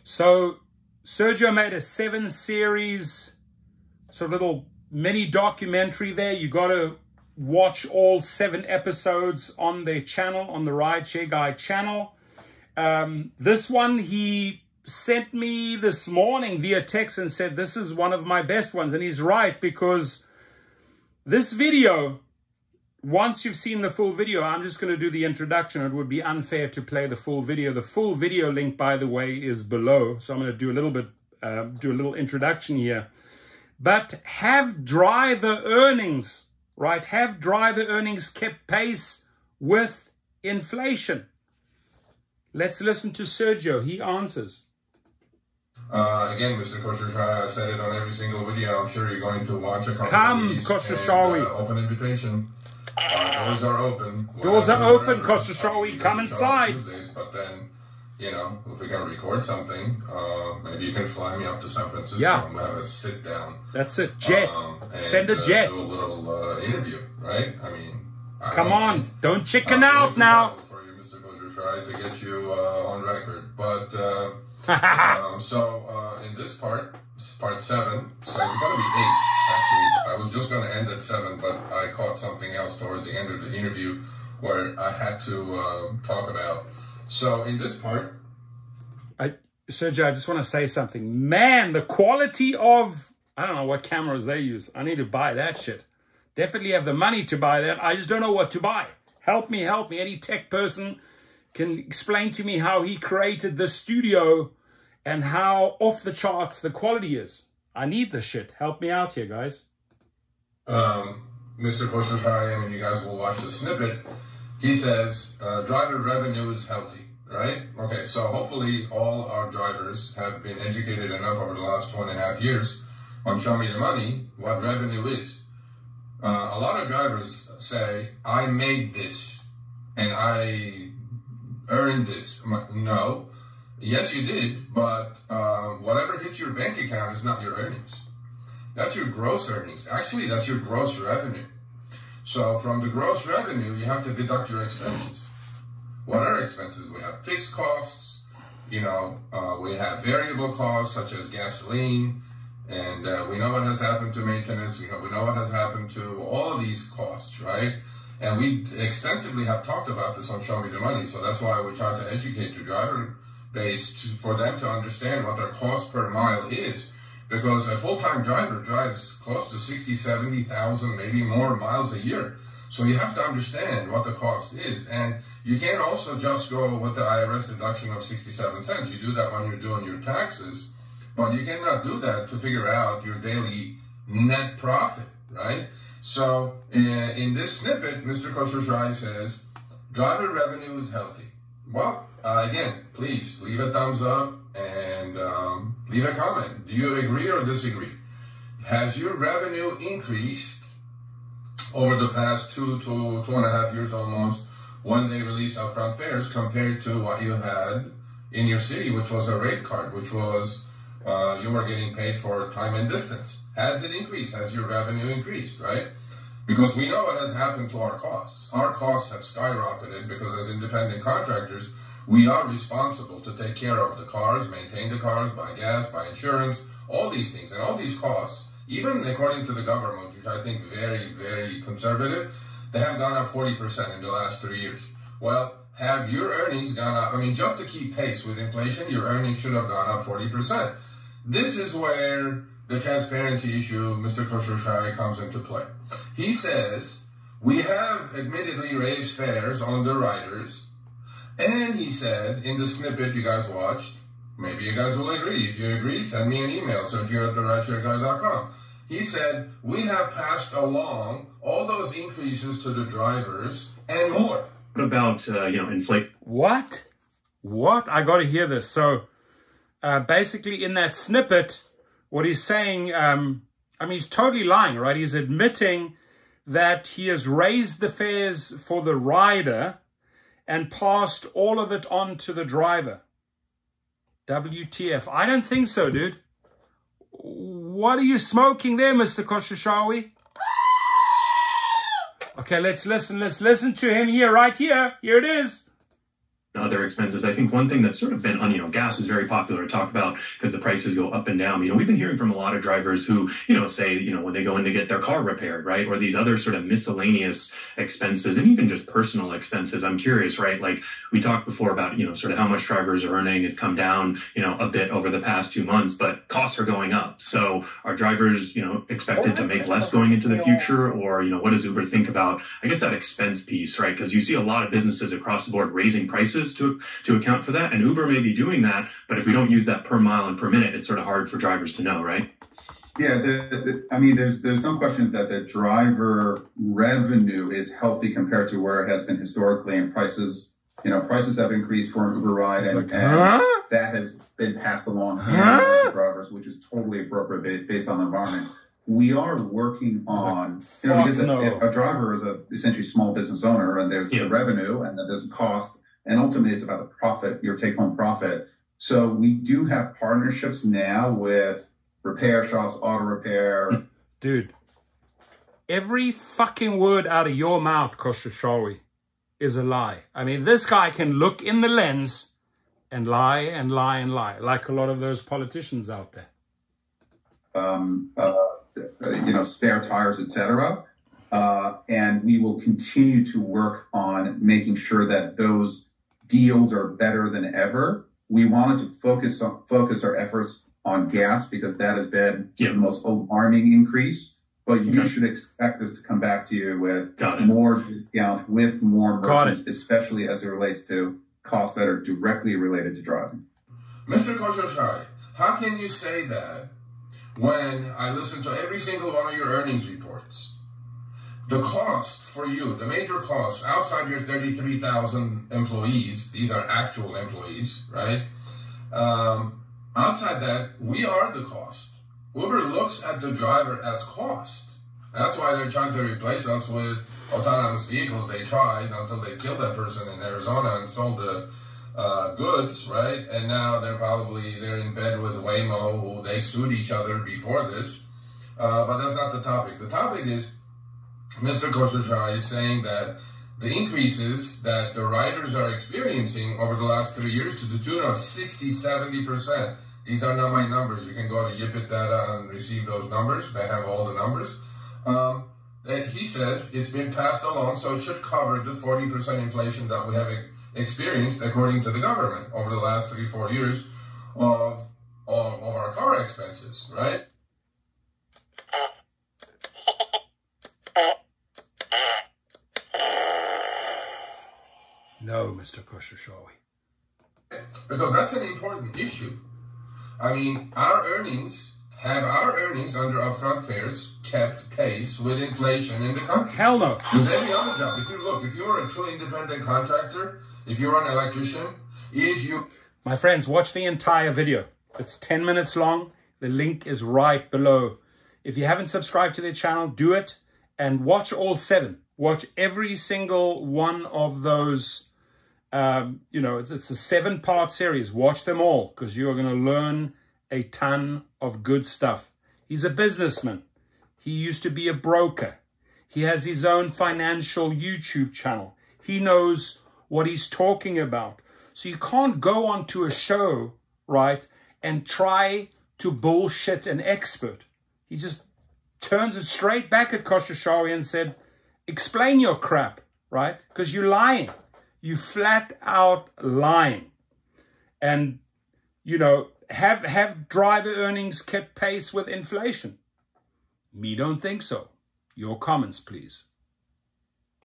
So Sergio made a 7-series sort of little mini documentary there. You got to watch all 7 episodes on their channel, on the Rideshare Guy channel. This one he sent me this morning via text and said, this is one of my best ones. And he's right, because this video, once you've seen the full video, I'm just going to do the introduction. It would be unfair to play the full video. The full video link, by the way, is below. So I'm going to do a little bit, do a little introduction here. But have driver earnings, right? Have driver earnings kept pace with inflation? Let's listen to Sergio. He answers. Again, Mr. Kosher, I said it on every single video. I'm sure you're going to watch a couple of these. Kosher, open invitation. Doors are open. Doors are open, Kosher. Come inside. Tuesdays, but then, you know, if we're going to record something, maybe you can fly me up to San Francisco and have a sit down. That's it. Jet. Send a jet. Do a little interview, right? I mean, come on. Don't chicken out now. For you, Mr. Kosher, to get you on record. But, in this part, this is part 7, so it's going to be 8, actually. I was just going to end at 7, but I caught something else towards the end of the interview where I had to talk about. So in this part... Sergio, I just want to say something. Man, the quality of... I don't know what cameras they use. I need to buy that shit. Definitely have the money to buy that. I just don't know what to buy. Help me, help me. Any tech person can explain to me how he created the studio and how off the charts the quality is. I need this shit. Help me out here, guys. Mr. Kosher, and you guys will watch the snippet. He says, driver revenue is healthy, right? Okay, so hopefully all our drivers have been educated enough over the last 2.5 years on Show Me the Money, what revenue is. A lot of drivers say, I made this and I earned this. No. Yes, you did, but whatever hits your bank account is not your earnings. That's your gross earnings. Actually, that's your gross revenue. So from the gross revenue, you have to deduct your expenses. What are expenses? We have fixed costs. You know, we have variable costs such as gasoline, and we know what has happened to maintenance. We know what has happened to all of these costs, right? And we extensively have talked about this on Show Me the Money. So that's why we try to educate the driver base for them to understand what their cost per mile is. Because a full-time driver drives close to 60, 70,000, maybe more miles a year. So you have to understand what the cost is. And you can't also just go with the IRS deduction of 67 cents. You do that when you're doing your taxes. But you cannot do that to figure out your daily net profit, right? So in this snippet, Mr. Kosher Shai says, driver revenue is healthy. Well, again, please leave a thumbs up and leave a comment. Do you agree or disagree? Has your revenue increased over the past 2 to 2.5 years almost when they released upfront fares compared to what you had in your city, which was a rate card, which was you were getting paid for time and distance? Has it increased? Has your revenue increased, right? Because we know what has happened to our costs. Our costs have skyrocketed because as independent contractors, we are responsible to take care of the cars, maintain the cars, buy gas, buy insurance, all these things. And all these costs, even according to the government, which I think very, very conservative, they have gone up 40% in the last 3 years. Well, have your earnings gone up? I mean, just to keep pace with inflation, your earnings should have gone up 40%. This is where the transparency issue, Mr. Kosher Shai, comes into play. He says, we have admittedly raised fares on the riders. And he said, in the snippet you guys watched, maybe you guys will agree. If you agree, send me an email, Sergio@therideshareguy.com. He said, we have passed along all those increases to the drivers and more. What about, inflation? What? I got to hear this. So basically in that snippet, what he's saying, he's totally lying, right? He's admitting that he has raised the fares for the rider and passed all of it on to the driver. WTF. I don't think so, dude. What are you smoking there, Mr. Koshashawi? Okay, let's listen to him here, right here. Here it is. Not other expenses. I think one thing that's sort of been on, gas is very popular to talk about because the prices go up and down. We've been hearing from a lot of drivers who, say, when they go in to get their car repaired, right? Or these other sort of miscellaneous expenses and even just personal expenses. I'm curious, right? Like we talked before about, sort of how much drivers are earning. It's come down, a bit over the past 2 months, but costs are going up. So are drivers, expected to make less going into the future? Or, what does Uber think about, I guess, that expense piece, right? Because you see a lot of businesses across the board raising prices to account for that. And Uber may be doing that, but if we don't use that per mile and per minute, it's sort of hard for drivers to know, right? Yeah, there's no question that the driver revenue is healthy compared to where it has been historically, and prices have increased for an Uber ride, and that has been passed along to drivers, which is totally appropriate based on the environment. We are working on, because a driver is essentially small business owner, and there's the revenue and then there's the cost, and ultimately it's about the profit, your take-home profit. So we do have partnerships now with repair shops, auto repair. Dude, every fucking word out of your mouth, Koshashawi, is a lie. I mean, this guy can look in the lens and lie and lie and lie, like a lot of those politicians out there. Spare tires, etc. And we will continue to work on making sure that those deals are better than ever. We wanted to focus our efforts on gas because that has been the most alarming increase. But you should expect us to come back to you with more discount, with more merchants, especially as it relates to costs that are directly related to driving. Mr. Koshashai, how can you say that when I listen to every single one of your earnings reports? The cost for you, the major costs outside your 33,000 employees, these are actual employees, right? Outside that, we are the cost. Uber looks at the driver as cost. That's why they're trying to replace us with autonomous vehicles. They tried until they killed that person in Arizona and sold the goods, right? And now they're in bed with Waymo, who they sued each other before this. But that's not the topic. The topic is Mr. Koshashai is saying that the increases that the riders are experiencing over the last 3 years to the tune of 60–70%. These are not my numbers. You can go to Yipit Data and receive those numbers. They have all the numbers. He says it's been passed along, so it should cover the 40% inflation that we have experienced, according to the government, over the last 3–4 years of our car expenses, right? No, Mr. Koshashawi. Because that's an important issue. I mean, our earnings under upfront fares kept pace with inflation in the country. Hell no. Because every other job, if you're a true independent contractor, if you're an electrician, My friends, watch the entire video. It's 10 minutes long. The link is right below. If you haven't subscribed to their channel, do it and watch all 7. Watch every single one of those. It's a 7-part series. Watch them all because you are going to learn a ton of good stuff. He's a businessman. He used to be a broker. He has his own financial YouTube channel. He knows what he's talking about. So you can't go onto a show, right, and try to bullshit an expert. He just turns it straight back at Koshashawi and said, explain your crap, right? Because you're lying. You flat out lying. And, have driver earnings kept pace with inflation? Me don't think so. Your comments, please.